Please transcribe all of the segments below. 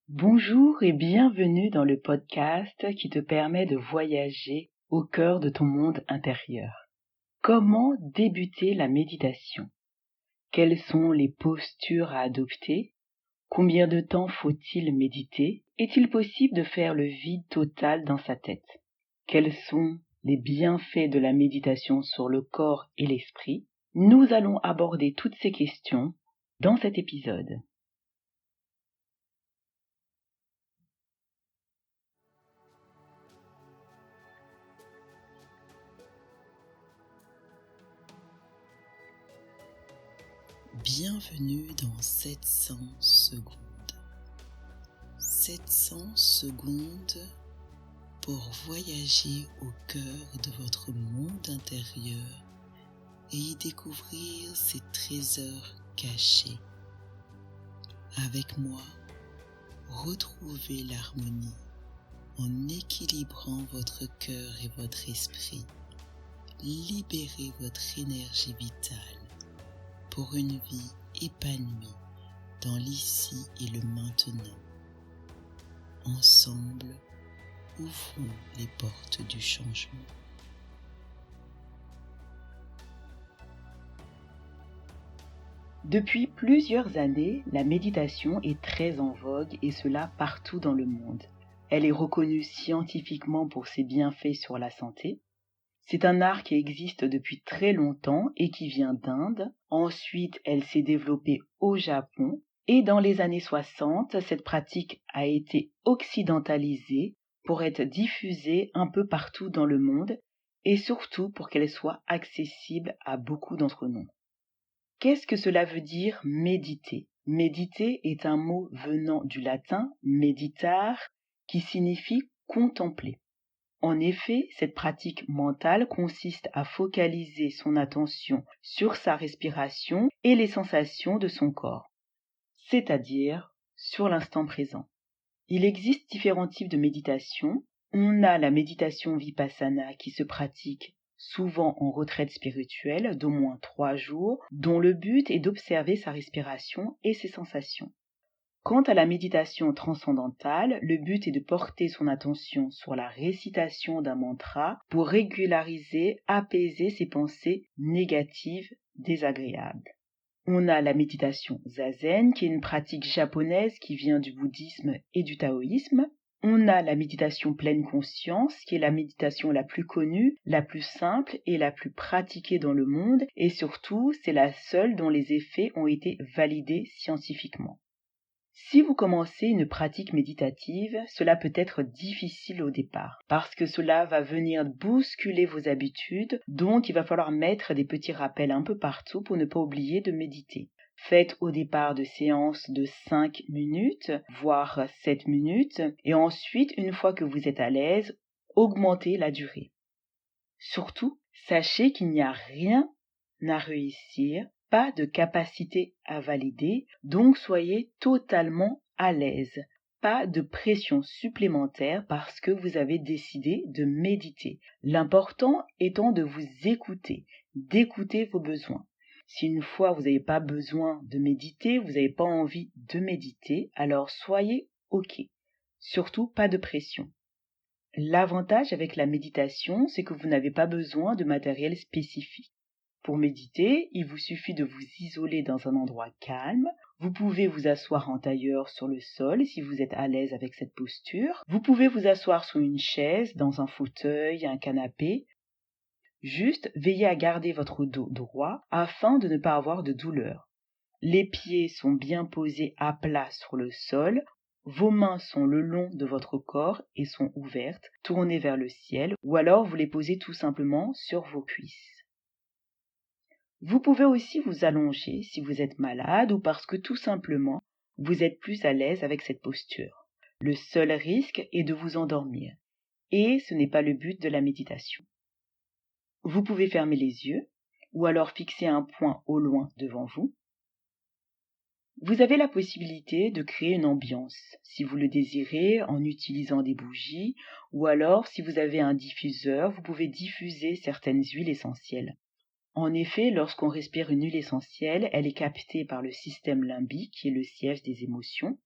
Bonjour et bienvenue dans le podcast qui te permet de voyager au cœur de ton monde intérieur. Comment débuter la méditation? Quelles sont les postures à adopter? Combien de temps faut-il méditer? Est-il possible de faire le vide total dans sa tête? Quels sont les bienfaits de la méditation sur le corps et l'esprit? Nous allons aborder toutes ces questions dans cet épisode. Bienvenue dans 700 secondes. 700 secondes pour voyager au cœur de votre monde intérieur et y découvrir ces trésors cachés. Avec moi, retrouvez l'harmonie en équilibrant votre cœur et votre esprit. Libérez votre énergie vitale pour une vie épanouie dans l'ici et le maintenant. Ensemble, ouvrons les portes du changement. Depuis plusieurs années, la méditation est très en vogue et cela partout dans le monde. Elle est reconnue scientifiquement pour ses bienfaits sur la santé. C'est un art qui existe depuis très longtemps et qui vient d'Inde. Ensuite, elle s'est développée au Japon et dans les années 60, cette pratique a été occidentalisée pour être diffusée un peu partout dans le monde et surtout pour qu'elle soit accessible à beaucoup d'entre nous. Qu'est-ce que cela veut dire méditer? Méditer est un mot venant du latin meditar qui signifie contempler. En effet, cette pratique mentale consiste à focaliser son attention sur sa respiration et les sensations de son corps, c'est-à-dire sur l'instant présent. Il existe différents types de méditation. On a la méditation vipassana qui se pratique souvent en retraite spirituelle d'au moins 3 jours, dont le but est d'observer sa respiration et ses sensations. Quant à la méditation transcendantale, le but est de porter son attention sur la récitation d'un mantra pour régulariser, apaiser ses pensées négatives, désagréables. On a la méditation zazen, qui est une pratique japonaise qui vient du bouddhisme et du taoïsme. On a la méditation pleine conscience, qui est la méditation la plus connue, la plus simple et la plus pratiquée dans le monde, et surtout, c'est la seule dont les effets ont été validés scientifiquement. Si vous commencez une pratique méditative, cela peut être difficile au départ, parce que cela va venir bousculer vos habitudes, donc il va falloir mettre des petits rappels un peu partout pour ne pas oublier de méditer. Faites au départ de séances de 5 minutes, voire 7 minutes, et ensuite, une fois que vous êtes à l'aise, augmentez la durée. Surtout, sachez qu'il n'y a rien à réussir, pas de capacité à valider, donc soyez totalement à l'aise. Pas de pression supplémentaire parce que vous avez décidé de méditer. L'important étant de vous écouter, d'écouter vos besoins. Si une fois vous n'avez pas besoin de méditer, vous n'avez pas envie de méditer, alors soyez OK. Surtout pas de pression. L'avantage avec la méditation, c'est que vous n'avez pas besoin de matériel spécifique. Pour méditer, il vous suffit de vous isoler dans un endroit calme. Vous pouvez vous asseoir en tailleur sur le sol si vous êtes à l'aise avec cette posture. Vous pouvez vous asseoir sur une chaise, dans un fauteuil, un canapé. Juste veillez à garder votre dos droit afin de ne pas avoir de douleur. Les pieds sont bien posés à plat sur le sol. Vos mains sont le long de votre corps et sont ouvertes, tournées vers le ciel, ou alors vous les posez tout simplement sur vos cuisses. Vous pouvez aussi vous allonger si vous êtes malade ou parce que tout simplement vous êtes plus à l'aise avec cette posture. Le seul risque est de vous endormir, et ce n'est pas le but de la méditation. Vous pouvez fermer les yeux, ou alors fixer un point au loin devant vous. Vous avez la possibilité de créer une ambiance, si vous le désirez, en utilisant des bougies, ou alors si vous avez un diffuseur, vous pouvez diffuser certaines huiles essentielles. En effet, lorsqu'on respire une huile essentielle, elle est captée par le système limbique, qui est le siège des émotions.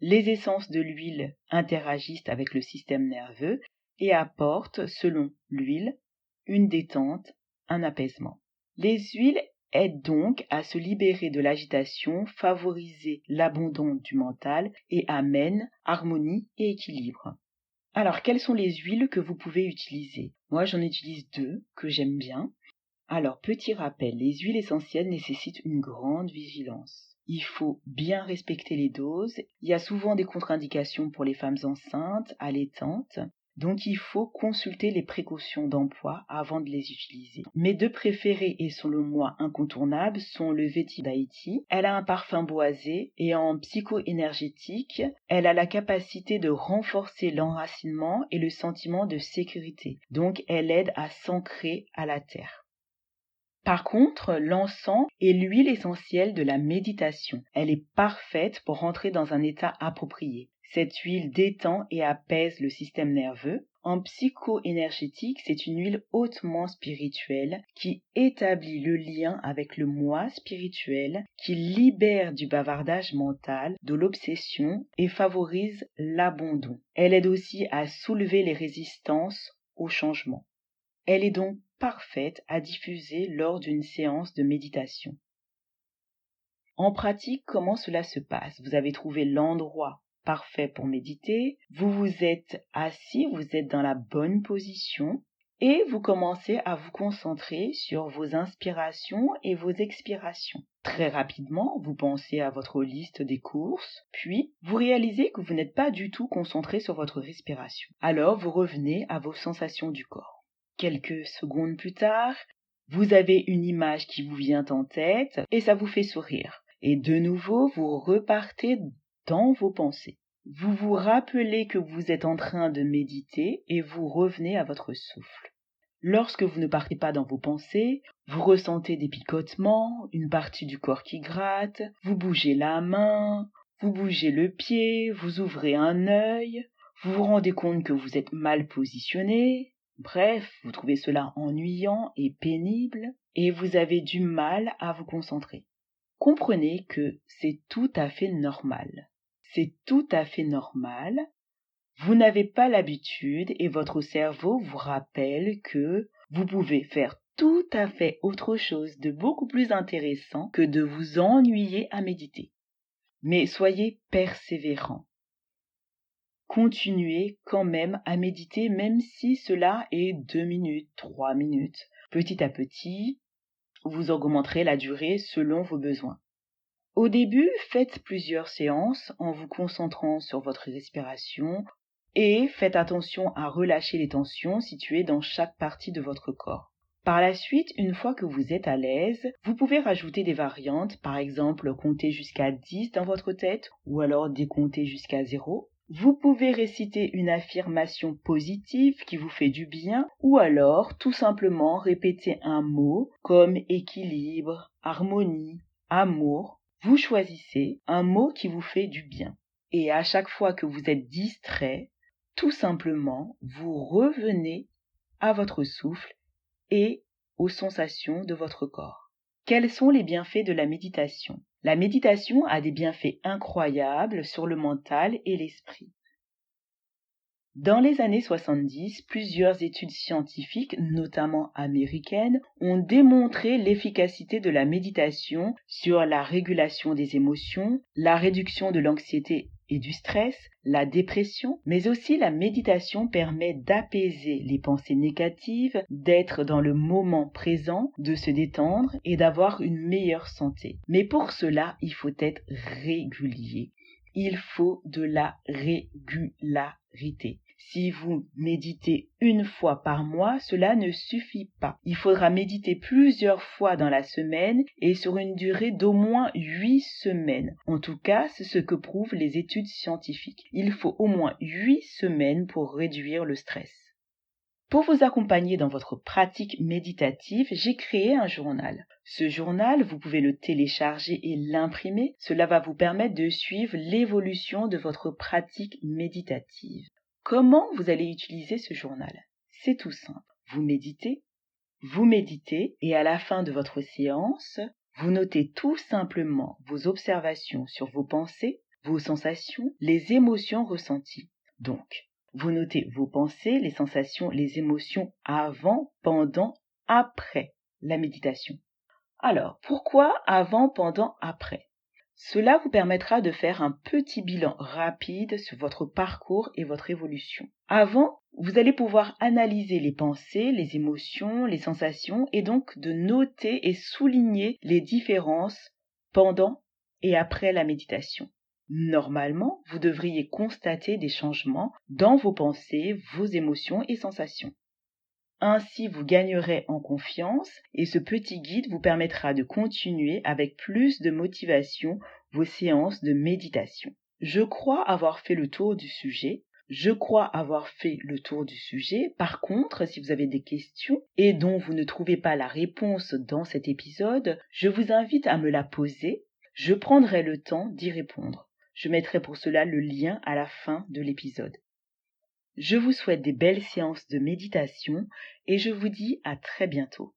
Les essences de l'huile interagissent avec le système nerveux et apportent, selon l'huile, une détente, un apaisement. Les huiles aident donc à se libérer de l'agitation, favoriser l'abandon du mental et amènent harmonie et équilibre. Alors, quelles sont les huiles que vous pouvez utiliser? Moi, j'en utilise 2 que j'aime bien. Alors, petit rappel, les huiles essentielles nécessitent une grande vigilance. Il faut bien respecter les doses. Il y a souvent des contre-indications pour les femmes enceintes, allaitantes. Donc, il faut consulter les précautions d'emploi avant de les utiliser. Mes 2 préférées et selon moi incontournables sont le Vetiver d'Haïti. Elle a un parfum boisé et en psycho-énergétique, elle a la capacité de renforcer l'enracinement et le sentiment de sécurité. Donc, elle aide à s'ancrer à la terre. Par contre, l'encens est l'huile essentielle de la méditation. Elle est parfaite pour rentrer dans un état approprié. Cette huile détend et apaise le système nerveux. En psycho-énergétique, c'est une huile hautement spirituelle qui établit le lien avec le moi spirituel, qui libère du bavardage mental, de l'obsession et favorise l'abandon. Elle aide aussi à soulever les résistances au changement. Elle est donc parfaite à diffuser lors d'une séance de méditation. En pratique, comment cela se passe? Vous avez trouvé l'endroit parfait pour méditer, vous vous êtes assis, vous êtes dans la bonne position et vous commencez à vous concentrer sur vos inspirations et vos expirations. Très rapidement, vous pensez à votre liste des courses, puis vous réalisez que vous n'êtes pas du tout concentré sur votre respiration. Alors vous revenez à vos sensations du corps. Quelques secondes plus tard, vous avez une image qui vous vient en tête et ça vous fait sourire. Et de nouveau, vous repartez dans vos pensées. Vous vous rappelez que vous êtes en train de méditer et vous revenez à votre souffle. Lorsque vous ne partez pas dans vos pensées, vous ressentez des picotements, une partie du corps qui gratte, vous bougez la main, vous bougez le pied, vous ouvrez un œil, vous vous rendez compte que vous êtes mal positionné. Bref, vous trouvez cela ennuyant et pénible et vous avez du mal à vous concentrer. Comprenez que c'est tout à fait normal. C'est tout à fait normal. Vous n'avez pas l'habitude et votre cerveau vous rappelle que vous pouvez faire tout à fait autre chose de beaucoup plus intéressant que de vous ennuyer à méditer. Mais soyez persévérants. Continuez quand même à méditer même si cela est 2 minutes, 3 minutes. Petit à petit, vous augmenterez la durée selon vos besoins. Au début, faites plusieurs séances en vous concentrant sur votre respiration et faites attention à relâcher les tensions situées dans chaque partie de votre corps. Par la suite, une fois que vous êtes à l'aise, vous pouvez rajouter des variantes, par exemple compter jusqu'à 10 dans votre tête ou alors décompter jusqu'à 0. Vous pouvez réciter une affirmation positive qui vous fait du bien ou alors tout simplement répéter un mot comme équilibre, harmonie, amour. Vous choisissez un mot qui vous fait du bien. Et à chaque fois que vous êtes distrait, tout simplement, vous revenez à votre souffle et aux sensations de votre corps. Quels sont les bienfaits de la méditation? La méditation a des bienfaits incroyables sur le mental et l'esprit. Dans les années 70, plusieurs études scientifiques, notamment américaines, ont démontré l'efficacité de la méditation sur la régulation des émotions, la réduction de l'anxiété et du stress, la dépression, mais aussi la méditation permet d'apaiser les pensées négatives, d'être dans le moment présent, de se détendre et d'avoir une meilleure santé. Mais pour cela, il faut être régulier. Il faut de la régularité. Si vous méditez une fois par mois, cela ne suffit pas. Il faudra méditer plusieurs fois dans la semaine et sur une durée d'au moins 8 semaines. En tout cas, c'est ce que prouvent les études scientifiques. Il faut au moins 8 semaines pour réduire le stress. Pour vous accompagner dans votre pratique méditative, j'ai créé un journal. Ce journal, vous pouvez le télécharger et l'imprimer. Cela va vous permettre de suivre l'évolution de votre pratique méditative. Comment vous allez utiliser ce journal? C'est tout simple. Vous méditez et à la fin de votre séance, vous notez tout simplement vos observations sur vos pensées, vos sensations, les émotions ressenties. Donc, vous notez vos pensées, les sensations, les émotions avant, pendant, après la méditation. Alors, pourquoi avant, pendant, après ? Cela vous permettra de faire un petit bilan rapide sur votre parcours et votre évolution. Avant, vous allez pouvoir analyser les pensées, les émotions, les sensations et donc de noter et souligner les différences pendant et après la méditation. Normalement, vous devriez constater des changements dans vos pensées, vos émotions et sensations. Ainsi, vous gagnerez en confiance et ce petit guide vous permettra de continuer avec plus de motivation vos séances de méditation. Je crois avoir fait le tour du sujet. Par contre, si vous avez des questions et dont vous ne trouvez pas la réponse dans cet épisode, je vous invite à me la poser. Je prendrai le temps d'y répondre. Je mettrai pour cela le lien à la fin de l'épisode. Je vous souhaite des belles séances de méditation et je vous dis à très bientôt.